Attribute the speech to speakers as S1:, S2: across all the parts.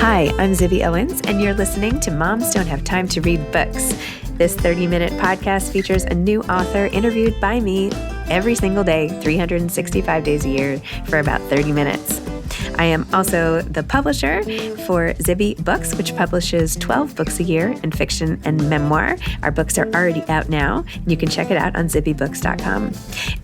S1: Hi, I'm Zibby Owens, and you're listening to Moms Don't Have Time to Read Books. This 30-minute podcast features a new author interviewed by me every single day, 365 days a year, for about 30 minutes. I am also the publisher for Zibby Books, which publishes 12 books a year in fiction and memoir. Our books are already out now. You can check it out on zibbybooks.com.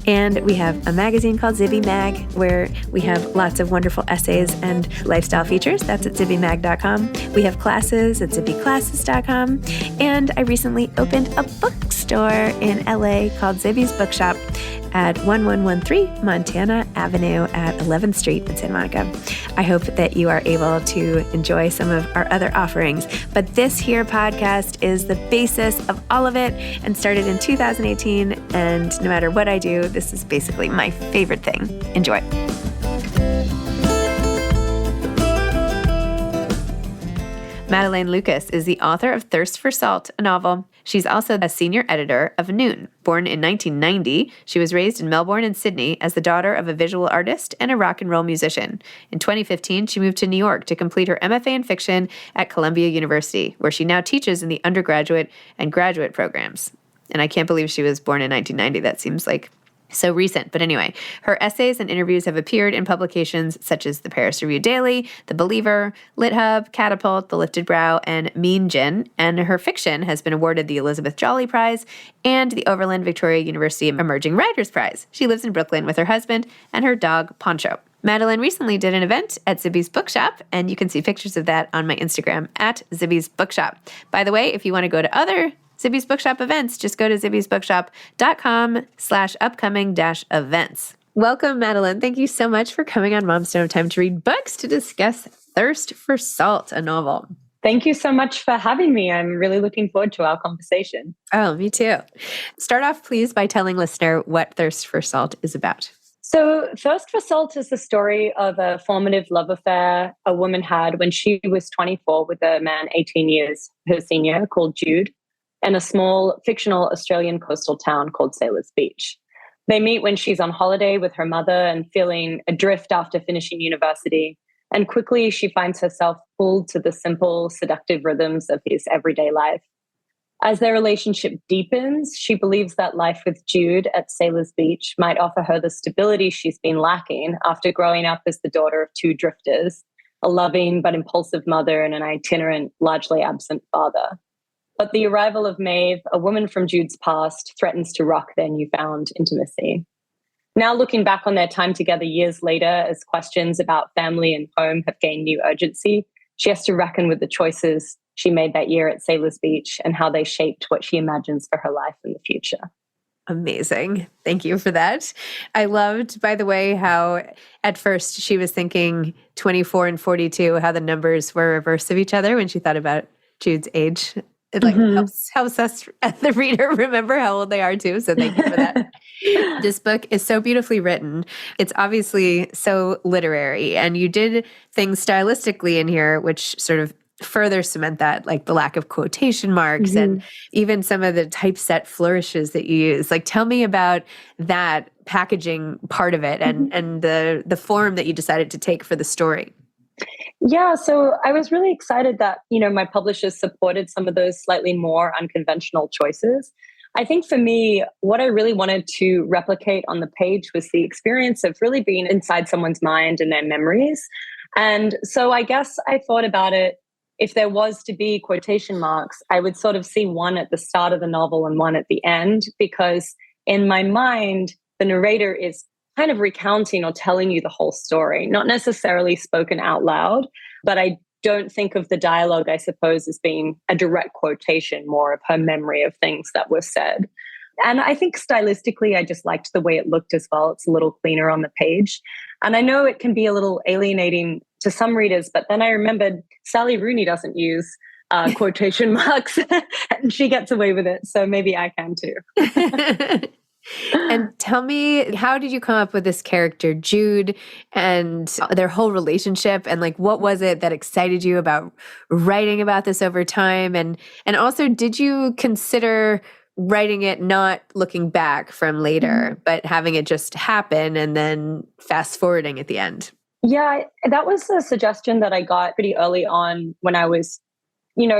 S1: And we have a magazine called Zibby Mag, where we have lots of wonderful essays and lifestyle features. That's at zibbymag.com. We have classes at zibbyclasses.com. And I recently opened a bookstore in LA called Zibby's Bookshop at 1113 Montana Avenue at 11th Street in Santa Monica. I hope that you are able to enjoy some of our other offerings. But this here podcast is the basis of all of it and started in 2018. And no matter what I do, this is basically my favorite thing. Enjoy. Madelaine Lucas is the author of Thirst for Salt, a novel. She's also a senior editor of Noon. Born in 1990, she was raised in Melbourne and Sydney as the daughter of a visual artist and a rock and roll musician. In 2015, she moved to New York to complete her MFA in fiction at Columbia University, where she now teaches in the undergraduate and graduate programs. And I can't believe she was born in 1990. That seems like so recent. But anyway, her essays and interviews have appeared in publications such as the Paris Review Daily, The Believer, LitHub, Catapult, The Lifted Brow, and Mean Gin. And her fiction has been awarded the Elizabeth Jolley Prize and the Overland Victoria University Emerging Writers Prize. She lives in Brooklyn with her husband and her dog, Poncho. Madelaine recently did an event at Zibby's Bookshop, and you can see pictures of that on my Instagram at Zibby's Bookshop. By the way, if you want to go to other Zibby's Bookshop events, just go to zibbysbookshop.com/upcoming-events. Welcome, Madelaine. Thank you so much for coming on Moms Don't Have Time to Read Books to discuss Thirst for Salt, a novel.
S2: Thank you so much for having me. I'm really looking forward to our conversation.
S1: Oh, me too. Start off, please, by telling listener what Thirst for Salt is about.
S2: So Thirst for Salt is the story of a formative love affair a woman had when she was 24 with a man 18 years her senior called Jude, and a small fictional Australian coastal town called Sailors Beach. They meet when she's on holiday with her mother and feeling adrift after finishing university. And quickly she finds herself pulled to the simple, seductive rhythms of his everyday life. As their relationship deepens, she believes that life with Jude at Sailors Beach might offer her the stability she's been lacking after growing up as the daughter of two drifters, a loving but impulsive mother and an itinerant, largely absent father. But the arrival of Maeve, a woman from Jude's past, threatens to rock their newfound intimacy. Now looking back on their time together years later, as questions about family and home have gained new urgency, she has to reckon with the choices she made that year at Sailors Beach and how they shaped what she imagines for her life in the future.
S1: Amazing. Thank you for that. I loved, by the way, how at first she was thinking 24 and 42, how the numbers were reverse of each other when she thought about Jude's age. It helps us, the reader, remember how old they are too. So thank you for that. This book is so beautifully written. It's obviously so literary, and you did things stylistically in here, which sort of further cement that, like the lack of quotation marks and even some of the typeset flourishes that you use. Like, tell me about that packaging part of it and the form that you decided to take for the story.
S2: Yeah, so I was really excited that, my publishers supported some of those slightly more unconventional choices. I think for me, what I really wanted to replicate on the page was the experience of really being inside someone's mind and their memories. And so I guess I thought about it, if there was to be quotation marks, I would sort of see one at the start of the novel and one at the end, because in my mind, the narrator is kind of recounting or telling you the whole story, not necessarily spoken out loud, but I don't think of the dialogue, I suppose, as being a direct quotation, more of her memory of things that were said. And I think stylistically, I just liked the way it looked as well. It's a little cleaner on the page. And I know it can be a little alienating to some readers, but then I remembered Sally Rooney doesn't use quotation marks and she gets away with it. So maybe I can too.
S1: And tell me, how did you come up with this character, Jude, and their whole relationship? And like, what was it that excited you about writing about this over time? And also, did you consider writing it not looking back from later, but having it just happen and then fast forwarding at the end?
S2: Yeah, that was a suggestion that I got pretty early on when I was,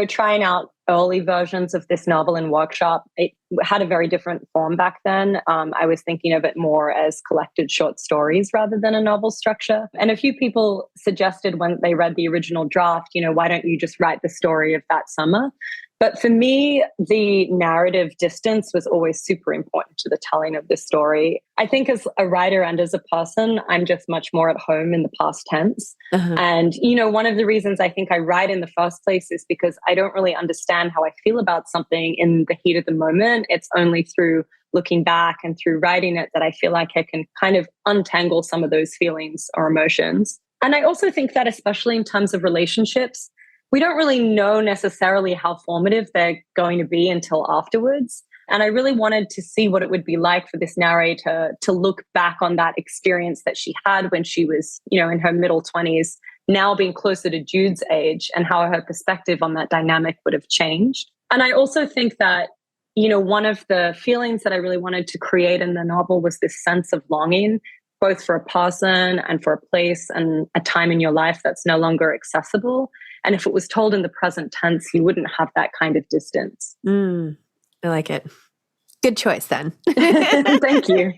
S2: trying out early versions of this novel in workshop. It had a very different form back then. I was thinking of it more as collected short stories rather than a novel structure. And a few people suggested when they read the original draft, why don't you just write the story of that summer? But for me, the narrative distance was always super important to the telling of the story. I think as a writer and as a person, I'm just much more at home in the past tense.
S1: Uh-huh.
S2: And, one of the reasons I think I write in the first place is because I don't really understand how I feel about something in the heat of the moment. It's only through looking back and through writing it that I feel like I can kind of untangle some of those feelings or emotions. And I also think that, especially in terms of relationships, we don't really know necessarily how formative they're going to be until afterwards. And I really wanted to see what it would be like for this narrator to look back on that experience that she had when she was, in her middle 20s, now being closer to Jude's age, and how her perspective on that dynamic would have changed. And I also think that, one of the feelings that I really wanted to create in the novel was this sense of longing, both for a person and for a place and a time in your life that's no longer accessible. And if it was told in the present tense, you wouldn't have that kind of distance.
S1: I like it. Good choice then.
S2: Thank you.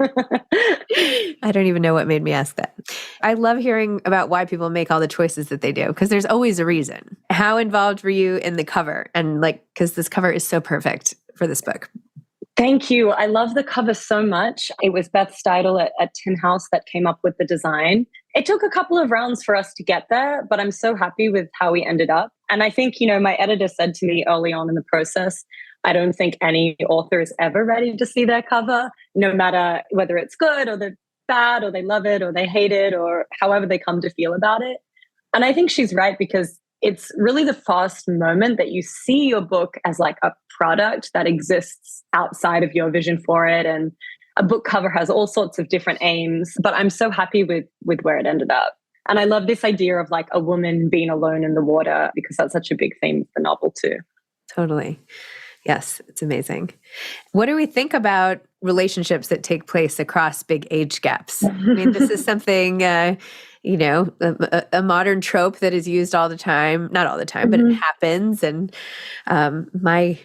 S1: I don't even know what made me ask that. I love hearing about why people make all the choices that they do, because there's always a reason. How involved were you in the cover? And because this cover is so perfect for this book.
S2: Thank you. I love the cover so much. It was Beth Steidel at Tin House that came up with the design. It took a couple of rounds for us to get there, but I'm so happy with how we ended up. And I think, my editor said to me early on in the process, I don't think any author is ever ready to see their cover, no matter whether it's good or they're bad or they love it or they hate it or however they come to feel about it. And I think she's right, because it's really the first moment that you see your book as like a product that exists outside of your vision for it. And a book cover has all sorts of different aims, but I'm so happy with where it ended up. And I love this idea of like a woman being alone in the water, because that's such a big theme of the novel too.
S1: Totally. Yes, it's amazing. What do we think about relationships that take place across big age gaps? I mean, this is something, a modern trope that is used all the time. Not all the time, but it happens. And my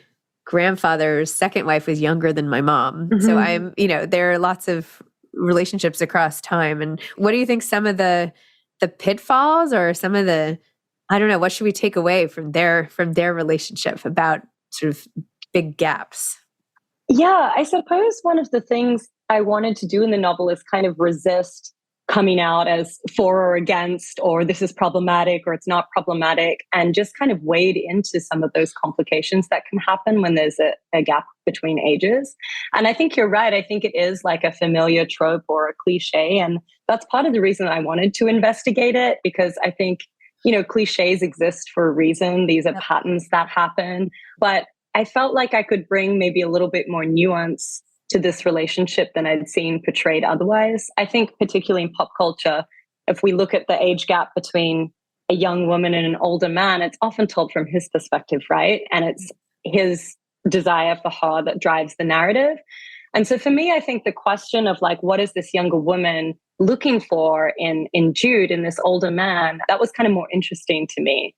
S1: grandfather's second wife was younger than my mom. So there are lots of relationships across time. And what do you think some of the pitfalls or some of the, I don't know, what should we take away from their relationship about sort of big gaps?
S2: Yeah, I suppose one of the things I wanted to do in the novel is kind of resist coming out as for or against, or this is problematic or it's not problematic, and just kind of wade into some of those complications that can happen when there's a gap between ages. And I think you're right. I think it is like a familiar trope or a cliche. And that's part of the reason I wanted to investigate it, because I think cliches exist for a reason. These are patterns that happen. But I felt like I could bring maybe a little bit more nuance to this relationship than I'd seen portrayed otherwise. I think particularly in pop culture, if we look at the age gap between a young woman and an older man, it's often told from his perspective, right? And it's his desire for her that drives the narrative. And so for me, I think the question of like, what is this younger woman looking for in Jude, in this older man, that was kind of more interesting to me.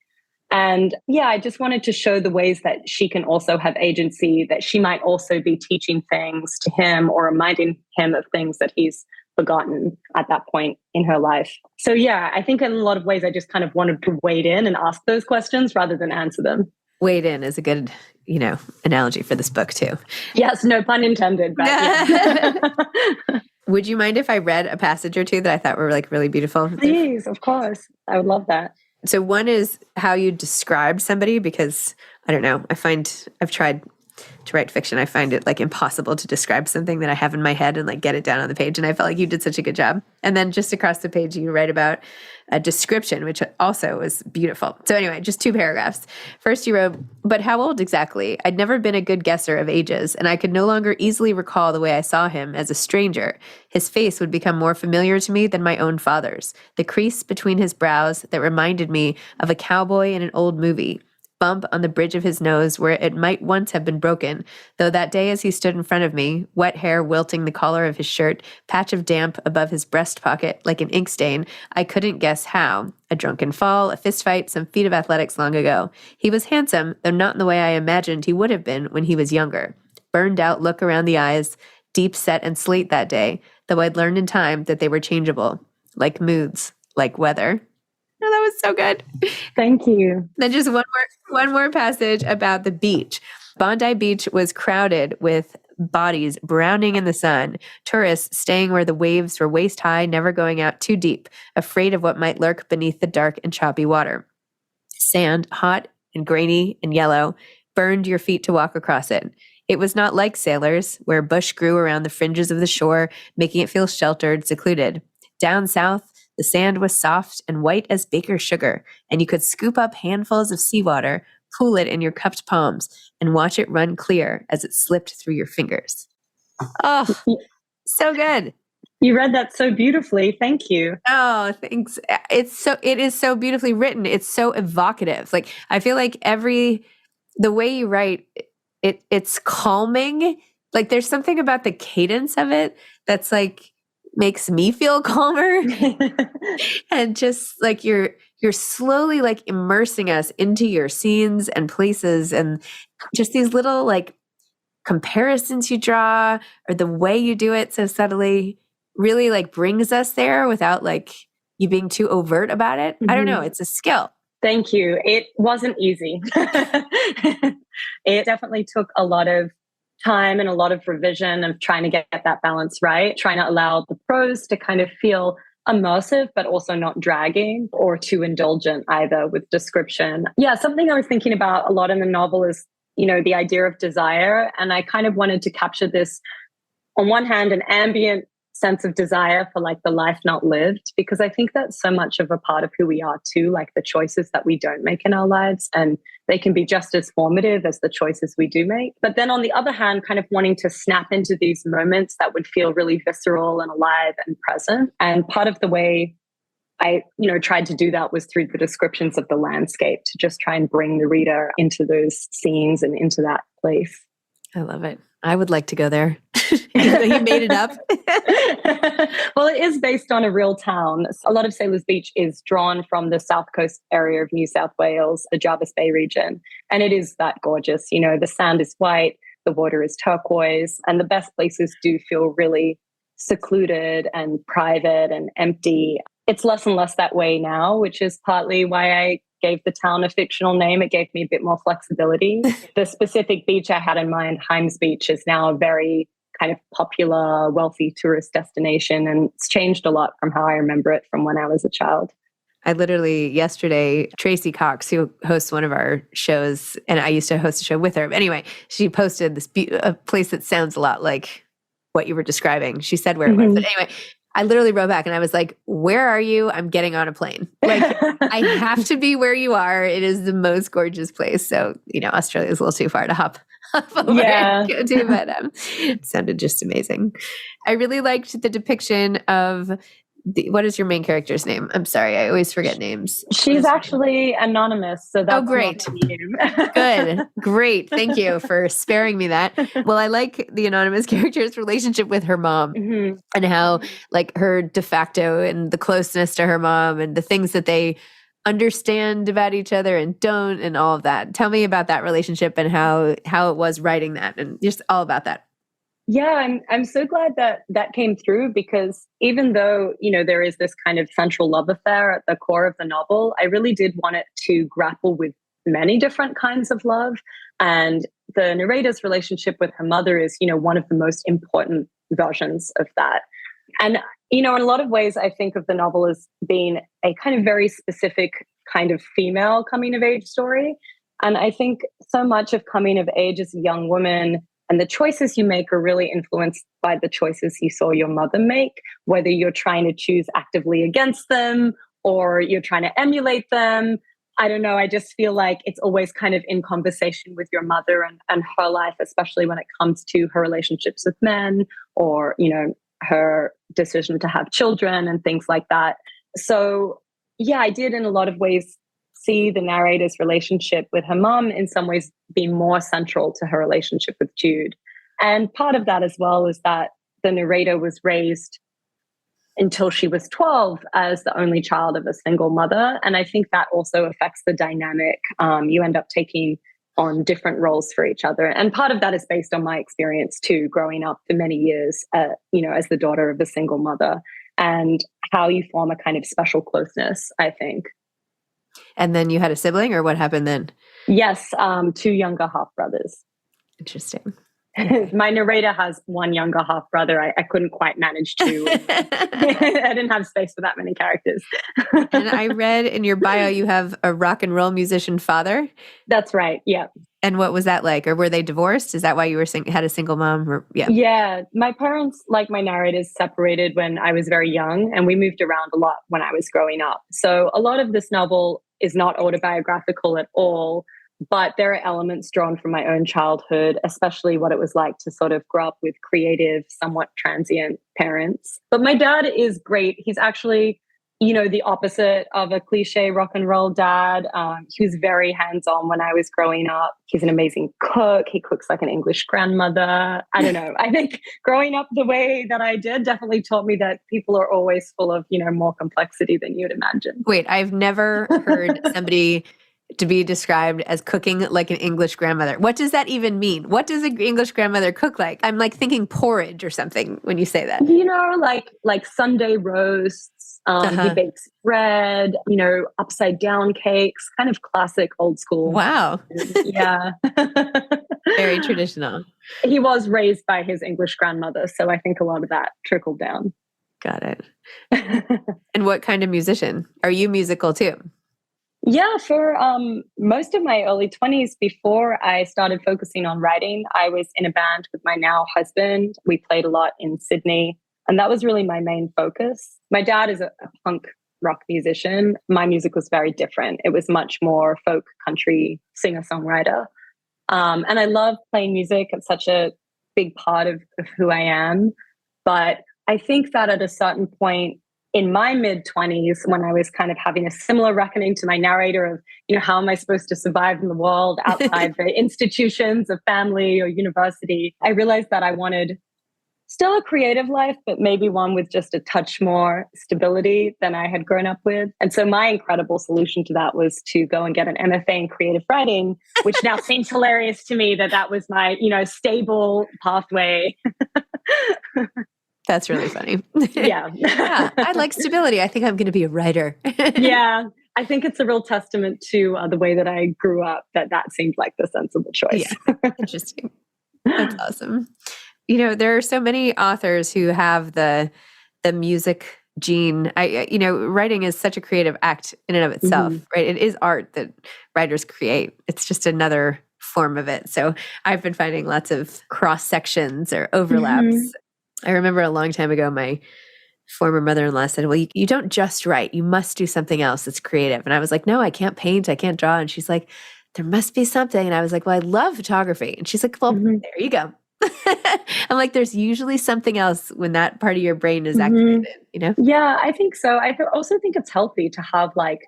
S2: And yeah, I just wanted to show the ways that she can also have agency, that she might also be teaching things to him or reminding him of things that he's forgotten at that point in her life. So yeah, I think in a lot of ways, I just kind of wanted to wade in and ask those questions rather than answer them.
S1: Wade in is a good, analogy for this book too.
S2: Yes, no pun intended. But yeah.
S1: Would you mind if I read a passage or two that I thought were like really beautiful?
S2: Please, of course. I would love that.
S1: So one is how you described somebody, because I don't know, I've tried to write fiction. I find it like impossible to describe something that I have in my head and like get it down on the page. And I felt like you did such a good job. And then just across the page, you write about a description, which also was beautiful. So anyway, just 2 paragraphs. First you wrote, "But how old exactly? I'd never been a good guesser of ages, and I could no longer easily recall the way I saw him as a stranger. His face would become more familiar to me than my own father's, the crease between his brows that reminded me of a cowboy in an old movie. bump on the bridge of his nose where it might once have been broken, though that day as he stood in front of me, wet hair wilting the collar of his shirt, patch of damp above his breast pocket like an ink stain, I couldn't guess how. A drunken fall, a fist fight, some feat of athletics long ago. He was handsome, though not in the way I imagined he would have been when he was younger. Burned out look around the eyes, deep set and slate that day, though I'd learned in time that they were changeable, like moods, like weather. Oh, that was so good.
S2: Thank you.
S1: Then just one more passage about the beach. Bondi Beach was crowded with bodies browning in the sun, tourists staying where the waves were waist high, never going out too deep, afraid of what might lurk beneath the dark and choppy water. Sand, hot and grainy and yellow, burned your feet to walk across it. It was not like sailors, where bush grew around the fringes of the shore, making it feel sheltered, secluded. Down south, the sand was soft and white as baker's sugar, and you could scoop up handfuls of seawater, pool it in your cupped palms, and watch it run clear as it slipped through your fingers. Oh, so good.
S2: You read that so beautifully. Thank you.
S1: Oh, thanks. It is so beautifully written. It's so evocative. Like, I feel like the way you write, it's calming. Like, there's something about the cadence of it that's like, makes me feel calmer. And just like you're slowly like immersing us into your scenes and places, and just these little like comparisons you draw or the way you do it so subtly really like brings us there without like you being too overt about it. I don't know. It's a skill.
S2: Thank you. It wasn't easy. It definitely took a lot of time and a lot of revision of trying to get that balance right, trying to allow the prose to kind of feel immersive, but also not dragging or too indulgent either with description. Yeah, something I was thinking about a lot in the novel is, the idea of desire. And I kind of wanted to capture this, on one hand, an ambient sense of desire for like the life not lived, because I think that's so much of a part of who we are too, like the choices that we don't make in our lives, and they can be just as formative as the choices we do make. But then on the other hand, kind of wanting to snap into these moments that would feel really visceral and alive and present. And part of the way I, tried to do that was through the descriptions of the landscape, to just try and bring the reader into those scenes and into that place.
S1: I love it. I would like to go there. He made it up.
S2: Well, it is based on a real town. A lot of Sailors Beach is drawn from the south coast area of New South Wales, the Jervis Bay region. And it is that gorgeous. The sand is white, the water is turquoise, and the best places do feel really secluded and private and empty. It's less and less that way now, which is partly why I gave the town a fictional name. It gave me a bit more flexibility. The specific beach I had in mind, Himes Beach, is now a very kind of popular, wealthy tourist destination. And it's changed a lot from how I remember it from when I was a child.
S1: I literally, yesterday, Tracy Cox, who hosts one of our shows, and I used to host a show with her. But anyway, she posted this a place that sounds a lot like what you were describing. She said where it was. But anyway, I literally wrote back and I was like, where are you? I'm getting on a plane. Like, I have to be where you are. It is the most gorgeous place. So, Australia is a little too far to hop over and go to, but it sounded just amazing. I really liked the depiction of what is your main character's name? I'm sorry, I always forget names.
S2: She's actually anonymous, so that's
S1: great. Good, great. Thank you for sparing me that. Well, I like the anonymous character's relationship with her mom and how, like, her de facto and the closeness to her mom and the things that they understand about each other and don't, and all of that. Tell me about that relationship and how it was writing that, and just all about that.
S2: Yeah, I'm so glad that came through, because even though, there is this kind of central love affair at the core of the novel, I really did want it to grapple with many different kinds of love. And the narrator's relationship with her mother is, one of the most important versions of that. And, in a lot of ways, I think of the novel as being a kind of very specific kind of female coming of age story. And I think so much of coming of age as a young woman and the choices you make are really influenced by the choices you saw your mother make, whether you're trying to choose actively against them or you're trying to emulate them. I don't know. I just feel like it's always kind of in conversation with your mother and her life, especially when it comes to her relationships with men or, her decision to have children and things like that. So, yeah, I did in a lot of ways see the narrator's relationship with her mom in some ways be more central to her relationship with Jude. And part of that as well is that the narrator was raised until she was 12 as the only child of a single mother. And I think that also affects the dynamic. You end up taking on different roles for each other. And part of that is based on my experience too, growing up for many years, as the daughter of a single mother, and how you form a kind of special closeness, I think.
S1: And then you had a sibling, or what happened then?
S2: Yes, two younger half brothers.
S1: Interesting.
S2: My narrator has one younger half brother. I couldn't quite manage to. I didn't have space for that many characters.
S1: And I read in your bio you have a rock and roll musician father.
S2: That's right. Yeah.
S1: And what was that like? Or were they divorced? Is that why you were had a single mom? Or,
S2: Yeah. My parents, like my narrators, separated when I was very young, and we moved around a lot when I was growing up. So a lot of this novel is not autobiographical at all, but there are elements drawn from my own childhood, especially what it was like to sort of grow up with creative, somewhat transient parents. But my dad is great. He's actually, the opposite of a cliche rock and roll dad. He was very hands-on when I was growing up. He's an amazing cook. He cooks like an English grandmother. I don't know. I think growing up the way that I did definitely taught me that people are always full of, more complexity than you'd imagine.
S1: Wait, I've never heard somebody to be described as cooking like an English grandmother. What does that even mean? What does an English grandmother cook like? I'm like thinking porridge or something when you say that.
S2: Like Sunday roasts. He bakes bread, upside down cakes, kind of classic old school.
S1: Wow.
S2: Yeah.
S1: Very traditional.
S2: He was raised by his English grandmother, so I think a lot of that trickled down.
S1: Got it. And what kind of musician? Are you musical too?
S2: Yeah, for most of my early 20s, before I started focusing on writing, I was in a band with my now husband. We played a lot in Sydney, and that was really my main focus. My dad is a punk rock musician. My music was very different. It was much more folk country singer-songwriter. And I love playing music. It's such a big part of who I am. But I think that at a certain point, in my mid-20s, when I was kind of having a similar reckoning to my narrator of, how am I supposed to survive in the world outside the institutions of family or university, I realized that I wanted still a creative life, but maybe one with just a touch more stability than I had grown up with. And so my incredible solution to that was to go and get an MFA in creative writing, which now seems hilarious to me that was my, stable pathway.
S1: That's really funny.
S2: Yeah.
S1: Yeah. I like stability. I think I'm going to be a writer.
S2: Yeah. I think it's a real testament to the way that I grew up that seemed like the sensible choice.
S1: Yeah. Interesting. That's awesome. There are so many authors who have the music gene. Writing is such a creative act in and of itself, right? It is art that writers create. It's just another form of it. So I've been finding lots of cross sections or overlaps. I remember a long time ago, my former mother-in-law said, well, you don't just write, you must do something else that's creative. And I was like, no, I can't paint, I can't draw. And she's like, there must be something. And I was like, well, I love photography. And she's like, well, there you go. I'm like, there's usually something else when that part of your brain is activated,
S2: Yeah, I think so. I also think it's healthy to have like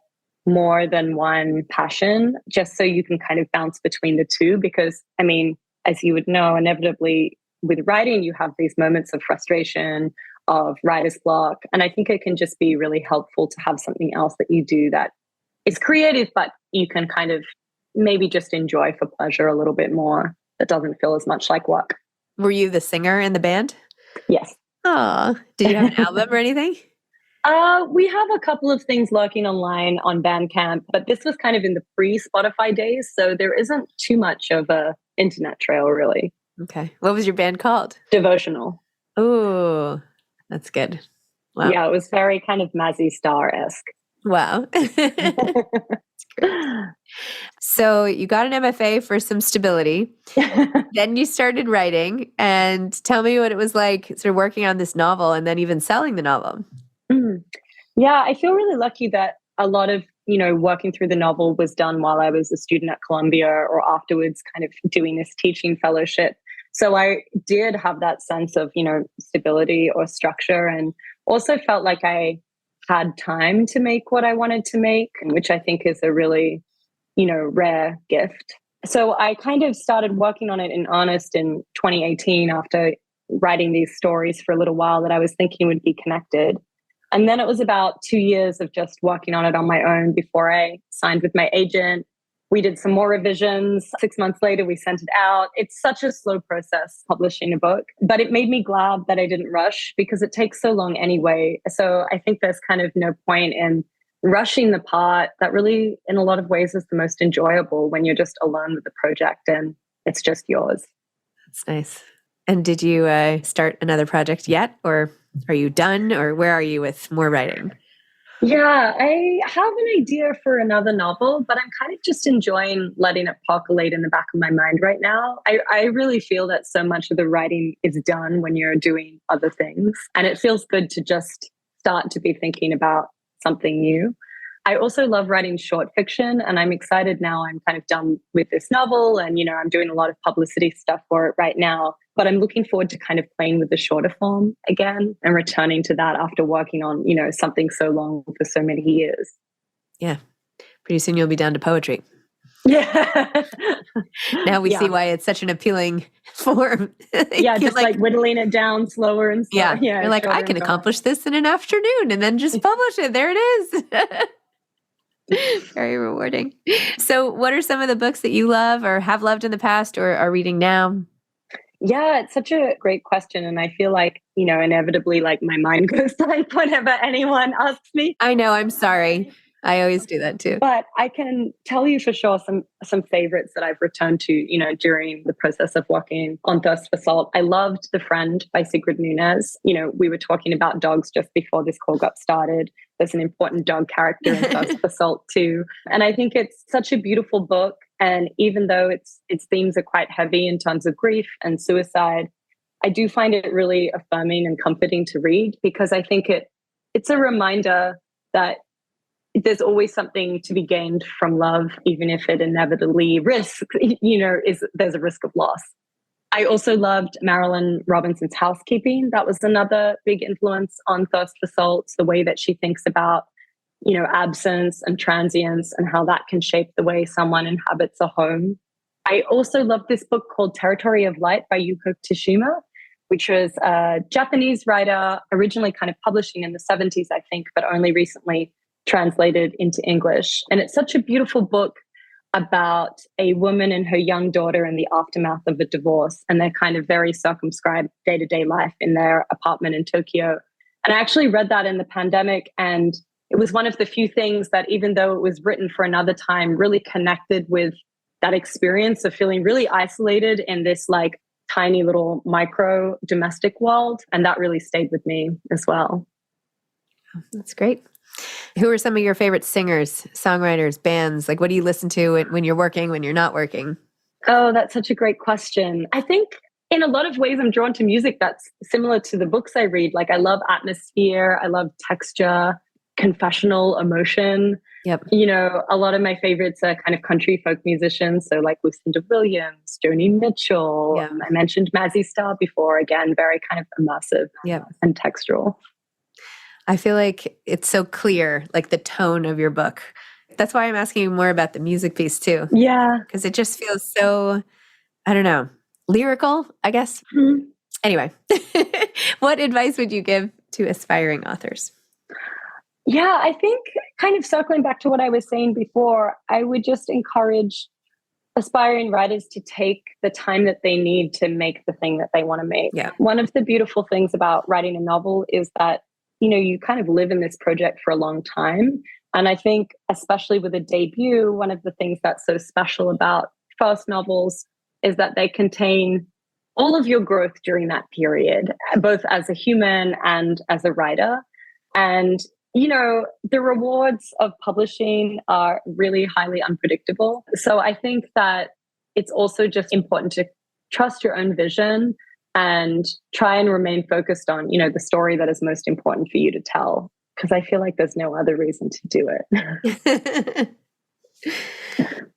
S2: more than one passion, just so you can kind of bounce between the two. Because, as you would know, inevitably, with writing, you have these moments of frustration, of writer's block. And I think it can just be really helpful to have something else that you do that is creative, but you can kind of maybe just enjoy for pleasure a little bit more. That doesn't feel as much like work.
S1: Were you the singer in the band?
S2: Yes.
S1: Oh, did you have an album or anything?
S2: We have a couple of things lurking online on Bandcamp, but this was kind of in the pre-Spotify days. So there isn't too much of a internet trail, really.
S1: Okay. What was your band called?
S2: Devotional.
S1: Oh, that's good. Wow.
S2: Yeah, it was very kind of Mazzy Star-esque.
S1: Wow. That's great. So you got an MFA for some stability. Then you started writing. And tell me what it was like sort of working on this novel and then even selling the novel.
S2: Yeah, I feel really lucky that a lot of, working through the novel was done while I was a student at Columbia or afterwards kind of doing this teaching fellowship. So I did have that sense of, stability or structure, and also felt like I had time to make what I wanted to make, which I think is a really, rare gift. So I kind of started working on it in earnest in 2018 after writing these stories for a little while that I was thinking would be connected. And then it was about 2 years of just working on it on my own before I signed with my agent. We did some more revisions. 6 months later, we sent it out. It's such a slow process publishing a book, but it made me glad that I didn't rush because it takes so long anyway. So I think there's kind of no point in rushing the part that really, in a lot of ways, is the most enjoyable when you're just alone with the project and it's just yours.
S1: That's nice. And did you start another project yet, or are you done, or where are you with more writing?
S2: Yeah, I have an idea for another novel, but I'm kind of just enjoying letting it percolate in the back of my mind right now. I really feel that so much of the writing is done when you're doing other things, and it feels good to just start to be thinking about something new. I also love writing short fiction, and I'm excited now. I'm kind of done with this novel, and I'm doing a lot of publicity stuff for it right now. But I'm looking forward to kind of playing with the shorter form again and returning to that after working on, something so long for so many years.
S1: Yeah. Pretty soon you'll be down to poetry.
S2: Yeah.
S1: Now we see why it's such an appealing form.
S2: Yeah, just like whittling it down slower and slower.
S1: Yeah. You're like, I can accomplish this in an afternoon and then just publish it. There it is. Very rewarding. So what are some of the books that you love or have loved in the past or are reading now?
S2: Yeah, it's such a great question. And I feel like, inevitably, like my mind goes blank whenever anyone asks me.
S1: I know, I'm sorry. I always do that too.
S2: But I can tell you for sure some favorites that I've returned to, during the process of working on Thirst for Salt. I loved The Friend by Sigrid Nunez. We were talking about dogs just before this call got started. There's an important dog character in Thirst for Salt too. And I think it's such a beautiful book. And even though its themes are quite heavy in terms of grief and suicide, I do find it really affirming and comforting to read because I think it's a reminder that there's always something to be gained from love, even if it inevitably risks, there's a risk of loss. I also loved Marilyn Robinson's Housekeeping. That was another big influence on Thirst for Salt, the way that she thinks about absence and transience and how that can shape the way someone inhabits a home. I also love this book called Territory of Light by Yuko Tsushima, which was a Japanese writer, originally kind of publishing in the 70s, I think, but only recently translated into English. And it's such a beautiful book about a woman and her young daughter in the aftermath of a divorce and their kind of very circumscribed day-to-day life in their apartment in Tokyo. And I actually read that in the pandemic, and it was one of the few things that, even though it was written for another time, really connected with that experience of feeling really isolated in this like tiny little micro domestic world. And that really stayed with me as well.
S1: That's great. Who are some of your favorite singers, songwriters, bands? Like, what do you listen to when you're working, when you're not working?
S2: Oh, that's such a great question. I think in a lot of ways, I'm drawn to music that's similar to the books I read. Like, I love atmosphere. I love texture, confessional emotion.
S1: Yep.
S2: A lot of my favorites are kind of country folk musicians. So like Lucinda Williams, Joni Mitchell.
S1: Yeah.
S2: I mentioned Mazzy Star before. Again, very kind of immersive and textural.
S1: I feel like it's so clear, like the tone of your book. That's why I'm asking you more about the music piece too.
S2: Yeah.
S1: Because it just feels so, I don't know, lyrical, I guess. Mm-hmm. Anyway, what advice would you give to aspiring authors?
S2: Yeah, I think kind of circling back to what I was saying before, I would just encourage aspiring writers to take the time that they need to make the thing that they want to make.
S1: Yeah.
S2: One of the beautiful things about writing a novel is that, you kind of live in this project for a long time. And I think, especially with a debut, one of the things that's so special about first novels is that they contain all of your growth during that period, both as a human and as a writer. And the rewards of publishing are really highly unpredictable. So I think that it's also just important to trust your own vision and try and remain focused on, the story that is most important for you to tell. Because I feel like there's no other reason to do it.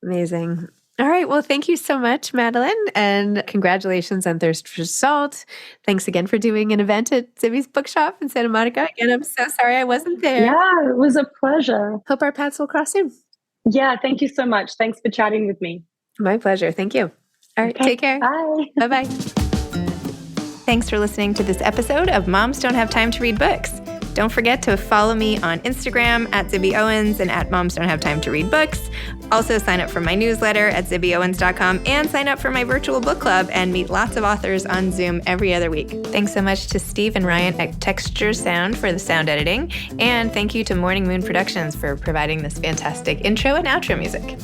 S1: Amazing. All right. Well, thank you so much, Madelaine, and congratulations on Thirst for Salt. Thanks again for doing an event at Zibby's Bookshop in Santa Monica. Again, I'm so sorry I wasn't there.
S2: Yeah, it was a pleasure.
S1: Hope our paths will cross soon.
S2: Yeah, thank you so much. Thanks for chatting with me.
S1: My pleasure. Thank you. All right.
S2: Okay,
S1: Take care.
S2: bye.
S1: Bye-bye. Thanks for listening to this episode of Moms Don't Have Time to Read Books. Don't forget to follow me on Instagram at Zibby Owens and at Moms Don't Have Time to Read Books. Also sign up for my newsletter at zibbyowens.com and sign up for my virtual book club and meet lots of authors on Zoom every other week. Thanks so much to Steve and Ryan at Texture Sound for the sound editing. And thank you to Morning Moon Productions for providing this fantastic intro and outro music.